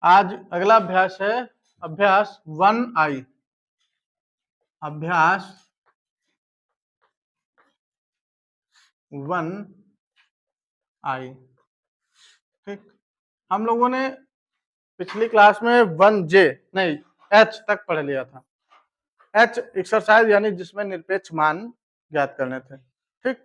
आज अगला अभ्यास है अभ्यास 1I। अभ्यास 1I। ठीक, हम लोगों ने पिछली क्लास में 1J नहीं H तक पढ़ लिया था। H एक्सरसाइज यानी जिसमें निरपेक्ष मान ज्ञात करने थे। ठीक,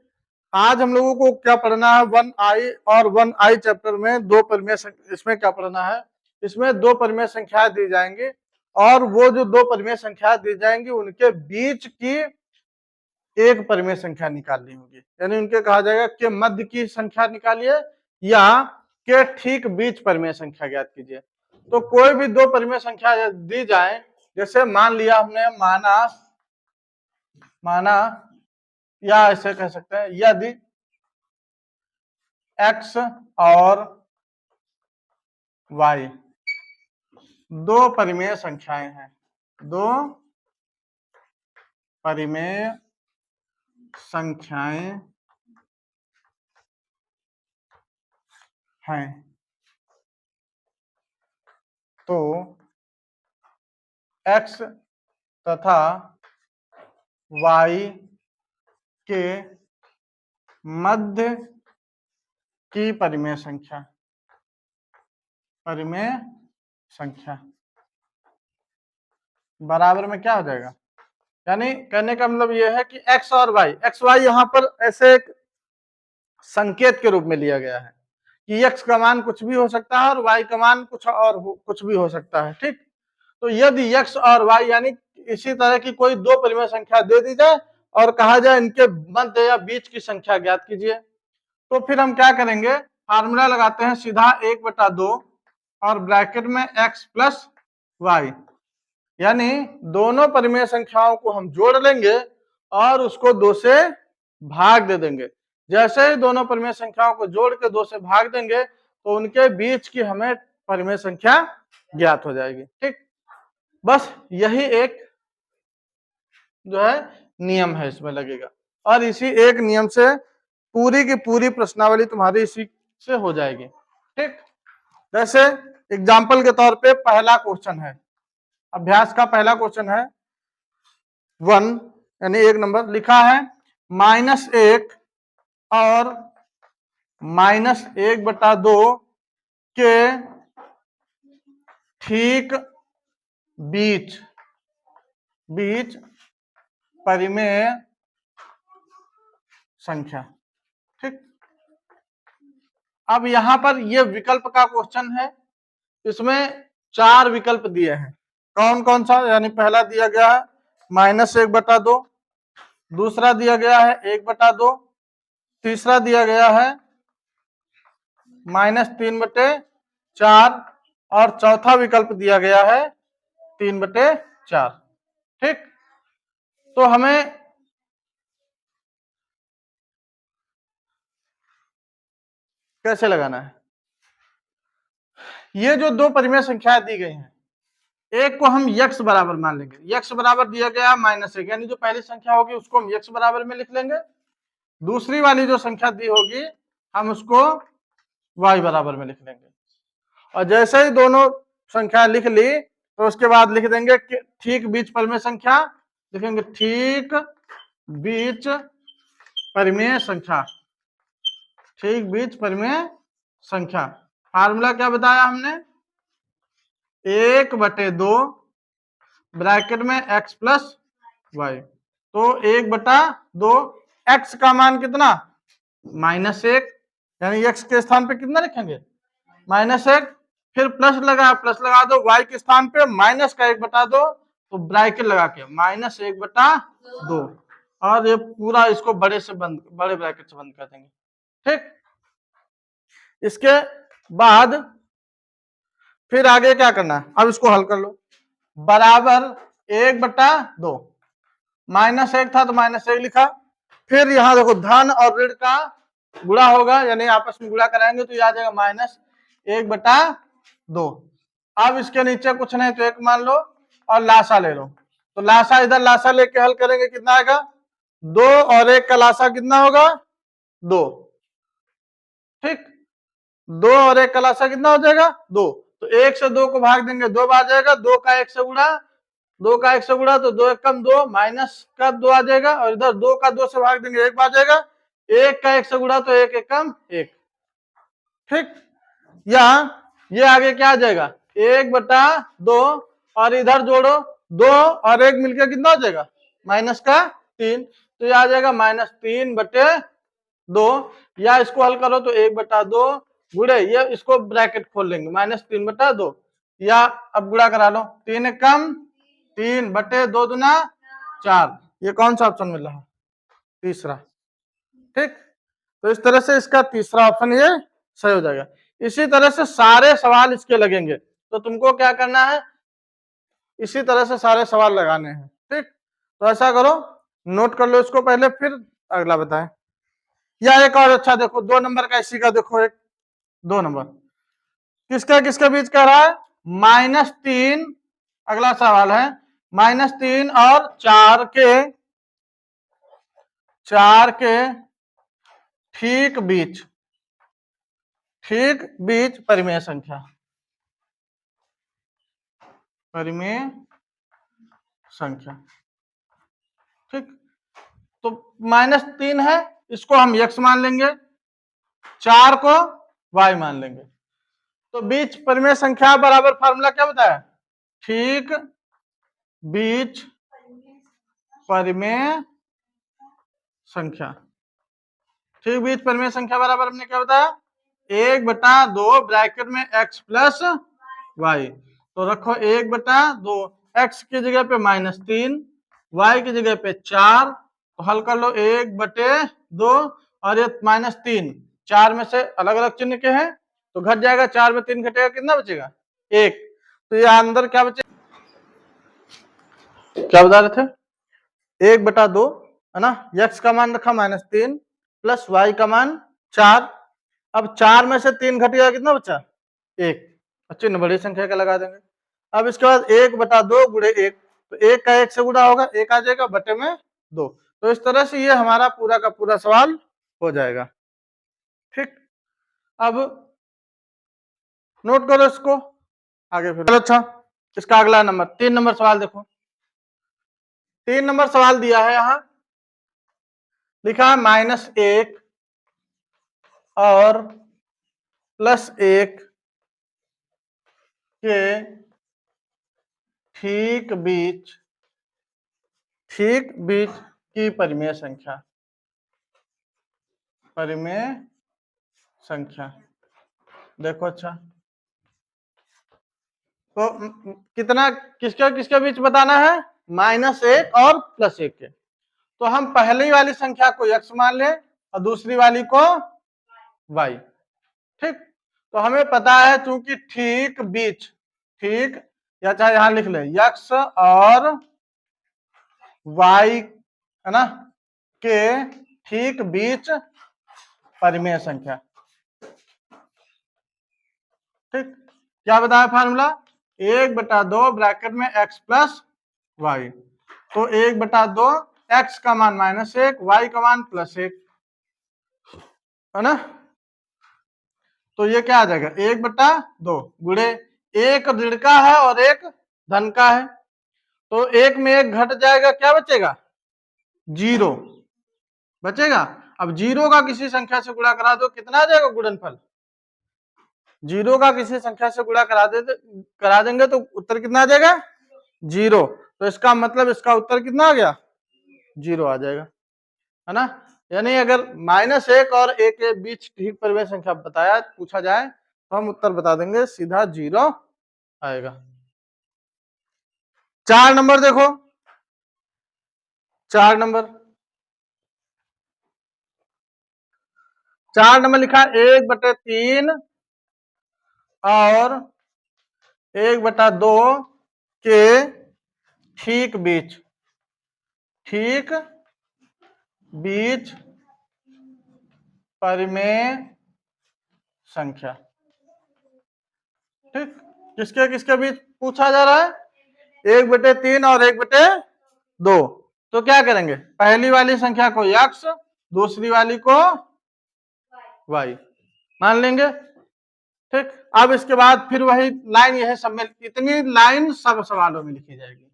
आज हम लोगों को क्या पढ़ना है 1I और 1I चैप्टर में दो परिमेय, इसमें क्या पढ़ना है, इसमें दो परिमेय संख्या दी जाएंगी और वो जो दो परिमेय संख्या दी जाएंगी उनके बीच की एक परिमेय संख्या निकालनी होगी। यानी उनके कहा जाएगा कि मध्य की संख्या निकालिए या के ठीक बीच परिमेय संख्या ज्ञात कीजिए। तो कोई भी दो परिमेय संख्या दी जाए, जैसे मान लिया हमने माना या ऐसे कह सकते हैं यदि x और y दो परिमेय संख्याएं हैं, दो परिमेय संख्याएं हैं, तो x तथा y के मध्य की परिमेय संख्या बराबर में क्या हो जाएगा। यानी कहने का मतलब यह है कि x और y यहाँ पर ऐसे एक संकेत के रूप में लिया गया है कि x का मान कुछ भी हो सकता है और y का मान कुछ भी हो सकता है। ठीक, तो यदि x और y यानी इसी तरह की कोई दो परिमेय संख्या दे दी जाए और कहा जाए इनके मध्य या बीच की संख्या ज्ञात कीजिए, तो फिर हम क्या करेंगे, फार्मूला लगाते हैं सीधा 1/2 और ब्रैकेट में x प्लस y, यानी दोनों परिमेय संख्याओं को हम जोड़ लेंगे और उसको 2 से भाग दे देंगे। जैसे ही दोनों परिमेय संख्याओं को जोड़ के 2 से भाग देंगे तो उनके बीच की हमें परिमेय संख्या ज्ञात हो जाएगी। ठीक, बस यही एक जो है नियम है इसमें लगेगा और इसी एक नियम से पूरी की पूरी प्रश्नावली तुम्हारी इसी से हो जाएगी। ठीक, जैसे एग्जाम्पल के तौर पे पहला क्वेश्चन है, अभ्यास का पहला क्वेश्चन है 1 यानी 1 नंबर लिखा है -1 और -1/2 के ठीक बीच परिमेय संख्या। ठीक, अब यहां पर ये विकल्प का क्वेश्चन है, इसमें 4 विकल्प दिए हैं। कौन कौन सा, यानी पहला दिया गया है -1/2, दूसरा दिया गया है 1/2, तीसरा दिया गया है -3/4 और चौथा विकल्प दिया गया है 3/4। ठीक, तो हमें कैसे लगाना है, ये जो दो परिमेय संख्याएं दी गई हैं, एक को हम x बराबर मान लेंगे, x बराबर दिया गया -1 यानी जो पहली संख्या होगी उसको हम x बराबर में लिख लेंगे, दूसरी वाली जो संख्या दी होगी हम उसको y बराबर में लिख लेंगे। और जैसे ही दोनों संख्या लिख ली तो उसके बाद लिख देंगे ठीक बीच परिमेय संख्या, लिखेंगे ठीक बीच परिमेय संख्या, ठीक बीच परिमेय संख्या। फार्मूला क्या बताया हमने, 1/2 ब्रैकेट में x प्लस y, तो 1/2 x का मान कितना -1, यानी x के स्थान पे कितना लिखेंगे -1, फिर प्लस लगा दो y के स्थान पे माइनस का 1/2, तो ब्रैकेट लगा के -1/2 और ये पूरा इसको बड़े ब्रैकेट से बंद कर देंगे। ठीक, इसके बाद फिर आगे क्या करना है, अब इसको हल कर लो, बराबर 1/2, -1 था तो -1 लिखा, फिर यहां देखो धन और ऋण का गुणा होगा, यानी आपस में गुणा कराएंगे तो आ जाएगा -1/2। अब इसके नीचे कुछ नहीं तो 1 मान लो और लासा ले लो, तो लासा इधर लासा लेके हल करेंगे कितना आएगा 2 और 1 का लासा कितना होगा 2। ठीक, 2 और 1 का लासा कितना हो जाएगा 2, तो तो 1 से 2 को भाग देंगे 2 बार जाएगा, 2 का 1 से गुणा, 2 का 1 से गुणा तो 2 एकम 2, माइनस का 2 आ जाएगा, और इधर 2 का 2 से भाग देंगे 1 बार जाएगा, 1 का 1 से गुणा तो 1 एकम 1। ठीक, या ये आगे क्या आ जाएगा 1/2, और इधर जोड़ो 2 और 1 मिलकर कितना हो जाएगा माइनस का 3, तो ये आ जाएगा -3/2, या इसको हल करो तो 1/2 गुणे, ये इसको ब्रैकेट खोल लेंगे -3/2, या अब गुणा करा लो, 3 एकम 3/2 दूना 4, ये कौन सा ऑप्शन मिल रहा है तीसरा। ठीक, तो इस तरह से इसका तीसरा ऑप्शन ये सही हो जाएगा। इसी तरह से सारे सवाल इसके लगेंगे, तो तुमको क्या करना है इसी तरह से सारे सवाल लगाने हैं। ठीक, तो ऐसा करो नोट कर लो इसको पहले, फिर अगला बताएं। या एक और अच्छा देखो 2 नंबर का इसी का देखो, एक 2 नंबर किसका किसके बीच कह रहा है -3, अगला सवाल है -3 और 4 के ठीक बीच परिमेय संख्या, ठीक, तो -3 है, इसको हम x मान लेंगे, 4 को y मान लेंगे, तो बीच परिमेय संख्या बराबर फार्मूला क्या बताया, ठीक बीच परिमेय संख्या, ठीक बीच परिमेय संख्या बराबर हमने क्या बताया 1/2 ब्रैकेट में x प्लस y, तो रखो 1/2, x की जगह पे -3, y की जगह पे 4, तो हल कर लो 1/2, और ये -3 4 में से अलग अलग चिन्ह के हैं तो घट जाएगा, 4 में 3 घटेगा, कितना बचेगा 1, तो ये अंदर क्या बचेगा, क्या बता रहे थे 1/2 है ना, x का मान रखा -3 प्लस y का मान 4, अब 4 में से 3 घटेगा, कितना बचा 1, चिन्ह बड़ी संख्या का लगा देंगे। अब इसके बाद 1/2 गुणे 1, तो 1 का 1 से गुणा होगा 1 आ जाएगा बटे में 2, तो इस तरह से ये हमारा पूरा का पूरा सवाल हो जाएगा। ठीक, अब नोट करो इसको आगे फिर। अच्छा, इसका अगला नंबर 3 नंबर सवाल देखो, 3 नंबर सवाल दिया है, यहां लिखा है -1 और +1 के ठीक बीच की परिमेय संख्या, देखो अच्छा, तो कितना किसके किसके बीच बताना है -1 और +1 के, तो हम पहली वाली संख्या को x मान लें और दूसरी वाली को y। ठीक, तो हमें पता है चूंकि ठीक, या चाहे यहां लिख ले x और y है ना के ठीक बीच परिमेय संख्या। ठीक, क्या बताया फार्मूला 1/2 ब्रैकेट में x प्लस y, तो 1/2 x का मान -1, y का मान +1 है ना, तो ये क्या आ जाएगा 1/2 गुणे, एक ऋण का है और एक धन का है, तो एक में एक घट जाएगा, क्या बचेगा 0 बचेगा। अब 0 का किसी संख्या से गुणा करा दो, कितना आ जाएगा गुणनफल, 0 का किसी संख्या से गुणा करा देंगे तो उत्तर कितना आ जाएगा 0, तो इसका मतलब इसका उत्तर कितना आ गया 0 आ जाएगा, है ना, यानी अगर -1 और 1 के बीच ठीक परिमेय संख्या बताया पूछा जाए तो हम उत्तर बता देंगे सीधा 0 आएगा। 4 नंबर देखो, 4 नंबर लिखा 1/3 और 1/2 के ठीक बीच परिमेय संख्या। ठीक, किसके किसके बीच पूछा जा रहा है 1/3 और 1/2, तो क्या करेंगे पहली वाली संख्या को x, दूसरी वाली को y मान लेंगे, ठीक। अब इसके बाद फिर वही लाइन यह सब में, इतनी लाइन सब सवालों में लिखी जाएगी।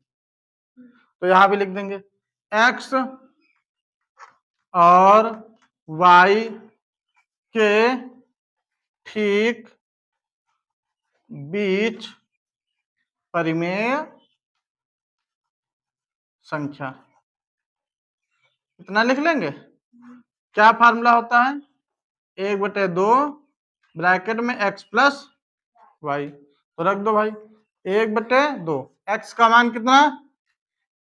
तो यहां भी लिख देंगे x और y के ठीक बीच परिमेय संख्या। इतना लिख लेंगे। क्या फार्मूला होता है? 1/2 ब्रैकेट में x प्लस वाई, तो रख दो भाई 1/2। x का मान कितना?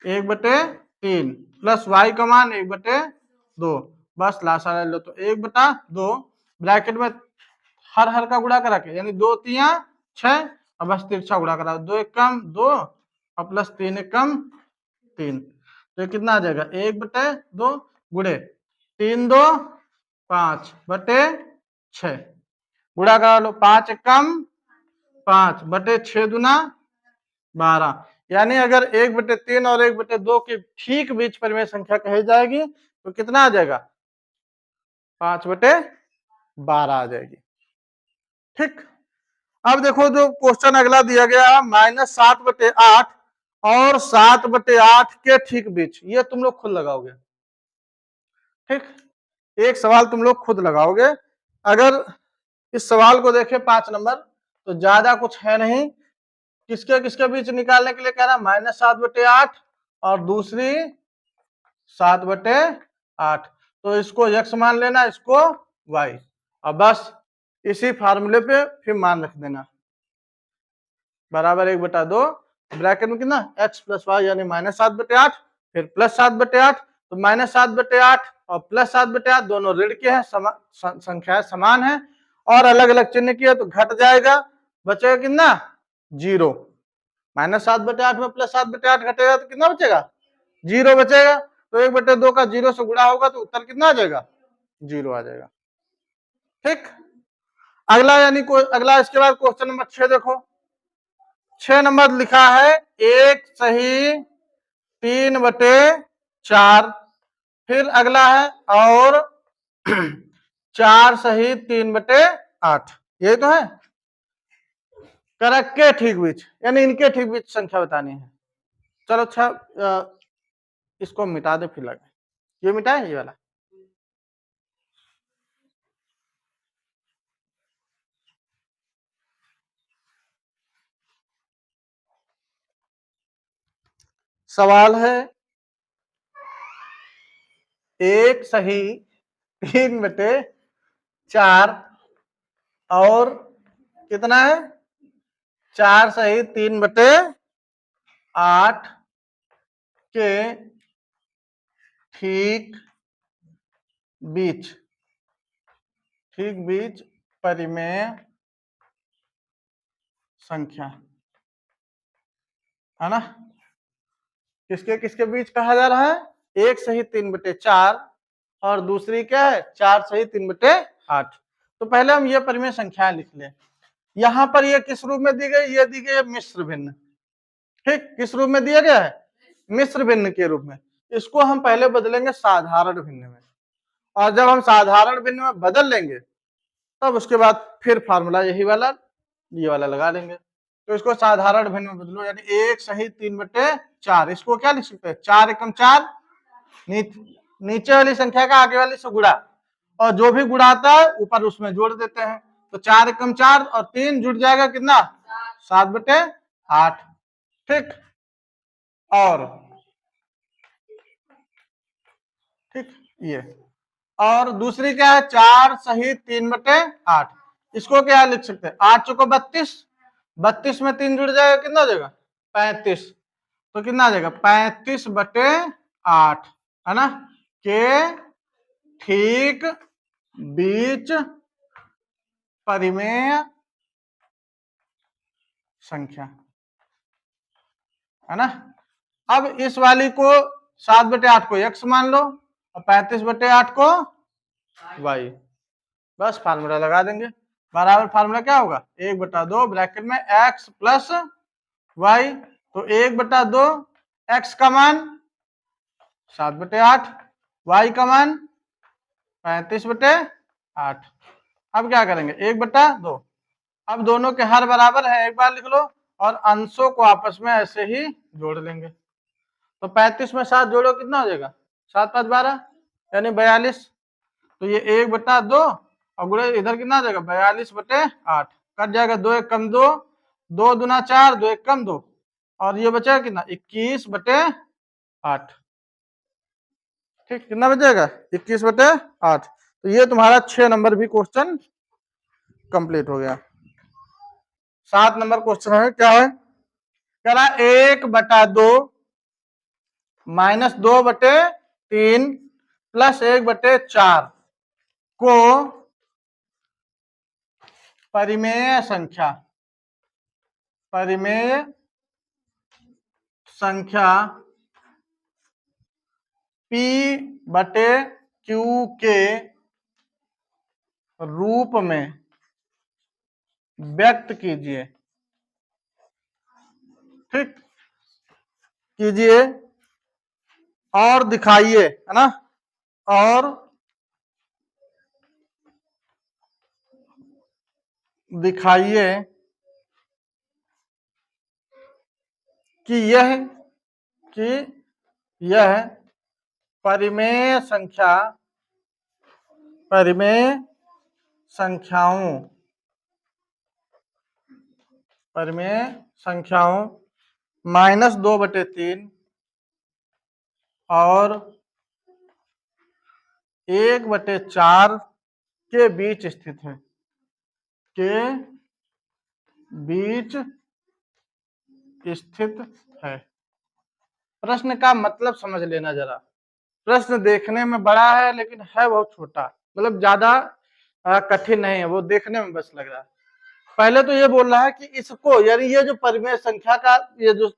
1/3 प्लस y का मान 1/2। बस लासा ले लो, तो 1/2 ब्रैकेट में हर का गुणा करा के, यानी 2 3 6, और बस तिरछा गुणा करा, 2 1 कम 2 और प्लस 3 1 कम 3, तो कितना आ जाएगा? 1/2 गुणे 3 2 5/6, गुणा करा लो, 5 1 कम 5/6 दूना 12। यानी अगर 1/3 और 1/2 के ठीक बीच परिमेय संख्या कही जाएगी तो कितना आ जाएगा? 5/12 आ जाएगी। ठीक। अब देखो जो क्वेश्चन अगला दिया गया है, -7/8 और 7/8 के ठीक बीच, ये तुम लोग खुद लगाओगे। ठीक, एक सवाल तुम लोग खुद लगाओगे। अगर इस सवाल को देखें 5 नंबर, तो ज्यादा कुछ है नहीं। किसके किसके बीच निकालने के लिए कह रहा है? -7/8 और दूसरी 7/8। तो इसको x मान लेना, इसको y, और बस इसी फार्मूले पे फिर मान रख देना, बराबर 1/2 ब्रैकेट में कितना? x प्लस वाई, यानी -7/8 फिर प्लस 7/8। तो -7/8 और प्लस 7/8 दोनों ऋण के हैं, संख्याएं समान है, और अलग अलग चिन्ह की है तो घट जाएगा, बचेगा कितना? 0। -7/8 में प्लस 7/8 घटेगा तो कितना बचेगा? 0 बचेगा। तो 1/2 का 0 से गुणा होगा तो उत्तर कितना आ जाएगा? 0 आ जाएगा। ठीक। अगला यानी अगला इसके बाद क्वेश्चन नंबर 6 देखो। 6 नंबर लिखा है 1 सही 3/4। फिर अगला है और 4 सही 3/8। यही तो है। करक के ठीक बीच, यानी इनके ठीक बीच संख्या बतानी है। चलो अच्छा, इसको मिटा दे फिर लगे, ये मिटाए ये वाला। सवाल है 1 सही 3/4 और कितना है? 4 सही 3/8 के ठीक बीच परिमेय संख्या है ना। किसके किसके बीच कहा जा रहा है? 1 सही 3/4 और दूसरी क्या है? 4 सही 3/8। तो पहले हम ये परिमेय संख्याएं लिख लें। यहां पर ये किस रूप में दी गई? ये दी गई है मिश्र भिन्न। ठीक, किस रूप में दिया गया है? मिश्र भिन्न के रूप में। इसको हम पहले बदलेंगे साधारण भिन्न में, और जब हम साधारण भिन्न में बदल लेंगे तब उसके बाद फिर फार्मूला यही वाला ये वाला लगा लेंगे। तो इसको साधारण भिन्न में बदलो, यानी 1 सही 3/4। इसको क्या लिख सकते हैं? 4 एकम 4, नीचे वाली संख्या का आगे वाली से गुणा, और जो भी गुणाता है ऊपर उसमें जोड़ देते हैं। तो 4 एकम 4 और 3 जुड़ जाएगा कितना? 7/8। ठीक, और ठीक ये, और दूसरी क्या है? 4 सही 3/8। इसको क्या लिख सकते हैं? 8 चौको 32, 32 में 3 जुड़ जाएगा, कितना हो जाएगा? 35। तो कितना आ जाएगा? 35/8 है ना, के ठीक बीच परिमेय संख्या है ना। अब इस वाली को 7/8 को x मान लो और 35/8 को y, बस फार्मूला लगा देंगे। बराबर फार्मूला क्या होगा? 1/2 ब्रैकेट में x प्लस y। तो 1/2 x का मान 7/8, y का मान 35/8। अब क्या करेंगे? 1/2 अब दोनों के हर बराबर है, एक बार लिख लो, और अंशों को आपस में ऐसे ही जोड़ लेंगे। तो 35 में 7 जोड़ो कितना हो जाएगा, 7 5 12 यानी 42। तो ये 1/2 और गुणे इधर कितना आ जाएगा 42/8, कट जाएगा, 2 1 कम 2, 2 दूना 4, 2 1 कम 2, और ये बचेगा कितना 21/8। ठीक, कितना बचेगा 21/8। तो ये तुम्हारा 6 नंबर भी क्वेश्चन कंप्लीट हो गया। 7 नंबर क्वेश्चन है, क्या है, कह रहा 1/2 -2/3 प्लस 1/4 को परिमेय संख्या P/Q के रूप में व्यक्त कीजिए। ठीक, कीजिए और दिखाइए, है ना, और दिखाइए कि यह परिमेय संख्याओं -2/3 और 1/4 के बीच स्थित है, प्रश्न का मतलब समझ लेना जरा। प्रश्न देखने में बड़ा है लेकिन है बहुत छोटा, मतलब ज्यादा कठिन नहीं है, वो देखने में बस लग रहा है। पहले तो ये बोल रहा है कि इसको, यानी ये जो परिमेय संख्या का ये जो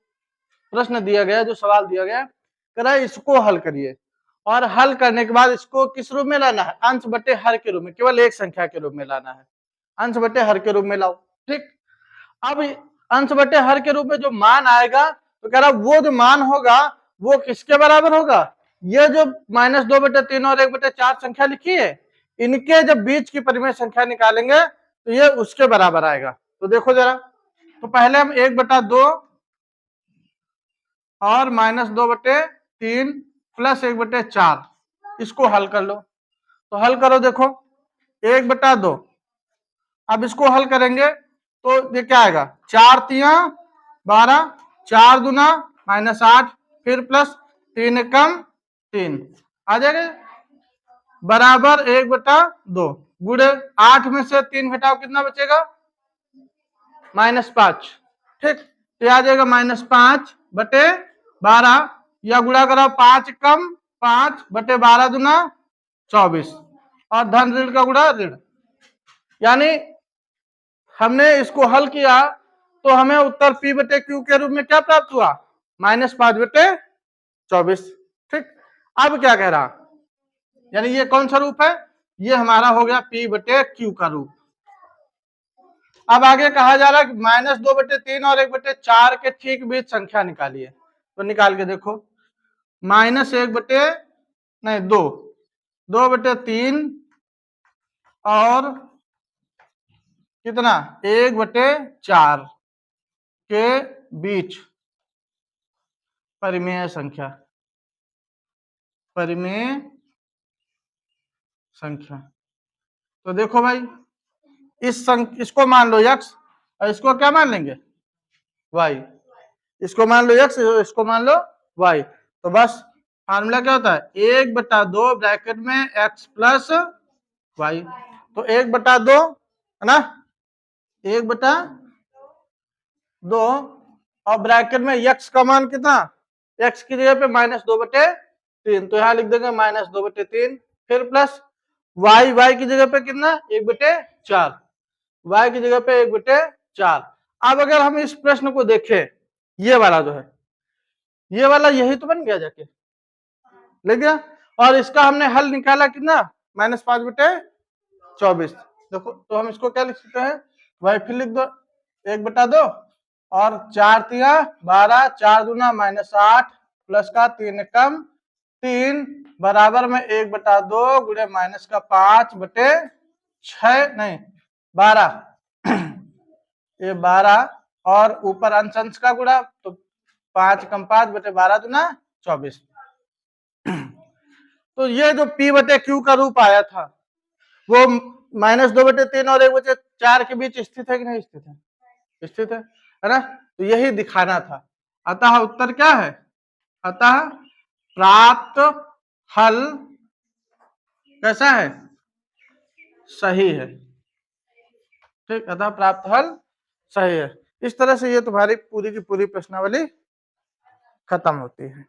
प्रश्न दिया गया, जो सवाल दिया गया, कह रहा है इसको हल करिए, और हल करने के बाद इसको किस रूप में लाना है, अंश बटे हर के रूप में, केवल एक संख्या के रूप में लाना है, अंश बटे हर के रूप में लाओ। ठीक, अब अंश बटे हर के रूप में जो मान आएगा, तो कह रहा वो जो मान होगा वो किसके बराबर होगा, ये जो -2/3 और 1/4 संख्या लिखी है, इनके जब बीच की परिमेय संख्या निकालेंगे तो ये उसके बराबर आएगा। तो देखो जरा, तो पहले हम 1/2 और -2/3 प्लस 1/4 इसको हल कर लो। तो हल करो, देखो 1/2, अब इसको हल करेंगे तो ये क्या आएगा, 4 3 12, 4 दूना -8, फिर प्लस 3 कम 3 आ जाएगा, बराबर 1/2 गुणे 8 में से 3 घटाओ कितना बचेगा -5। ठीक, तो आ जाएगा -5/12, या गुणा करो 5 कम 5/12 दूना 24, और धन ऋण का गुणा ऋण, यानी हमने इसको हल किया तो हमें उत्तर P/Q के रूप में क्या प्राप्त हुआ, -5/24। ठीक, अब क्या कह रहा, यानी ये कौन सा रूप है, ये हमारा हो गया P/Q का रूप। अब आगे कहा जा रहा है -2/3 और 1/4 के ठीक बीच संख्या निकालिए। तो निकाल के देखो, -2/3 और कितना 1/4 के बीच परिमेय संख्या, तो देखो भाई, इसको मान लो x और इसको क्या मान लेंगे y, इसको मान लो x, इसको मान लो y। तो बस फार्मूला क्या होता है, 1/2 ब्रैकेट में x प्लस y, तो 1/2 है ना, 1/2 और ब्रैकेट में x का मान कितना, x की जगह पे -2/3, तो यहां लिख देंगे -2/3, फिर प्लस y की जगह पे कितना 1/4, y की जगह पे 1/4। अब अगर हम इस प्रश्न को देखें, ये वाला जो है, ये वाला यही तो बन गया जाके, ले गया, और इसका हमने हल निकाला कितना -5/24। देखो, तो हम इसको क्या लिख सकते हैं, y फिर लिख दो 1/2 और 4 3 12, 4 दूना -8 प्लस का 3 कम 3 बराबर में 1/2 गुणे -5/6 नहीं 12 ये 12 और ऊपर अंश अंश का गुणा, तो 5 कम 5 बटे 12 दूना 24। तो ये जो P बटे Q का रूप आया था वो -2/3 और 1/4 के बीच स्थित है कि नहीं स्थित है? स्थित है ना? तो यही दिखाना था। अतः उत्तर क्या है? अतः प्राप्त हल कैसा है? सही है। ठीक, अतः प्राप्त हल सही है। इस तरह से ये तुम्हारी पूरी की पूरी प्रश्नावली खत्म होती है।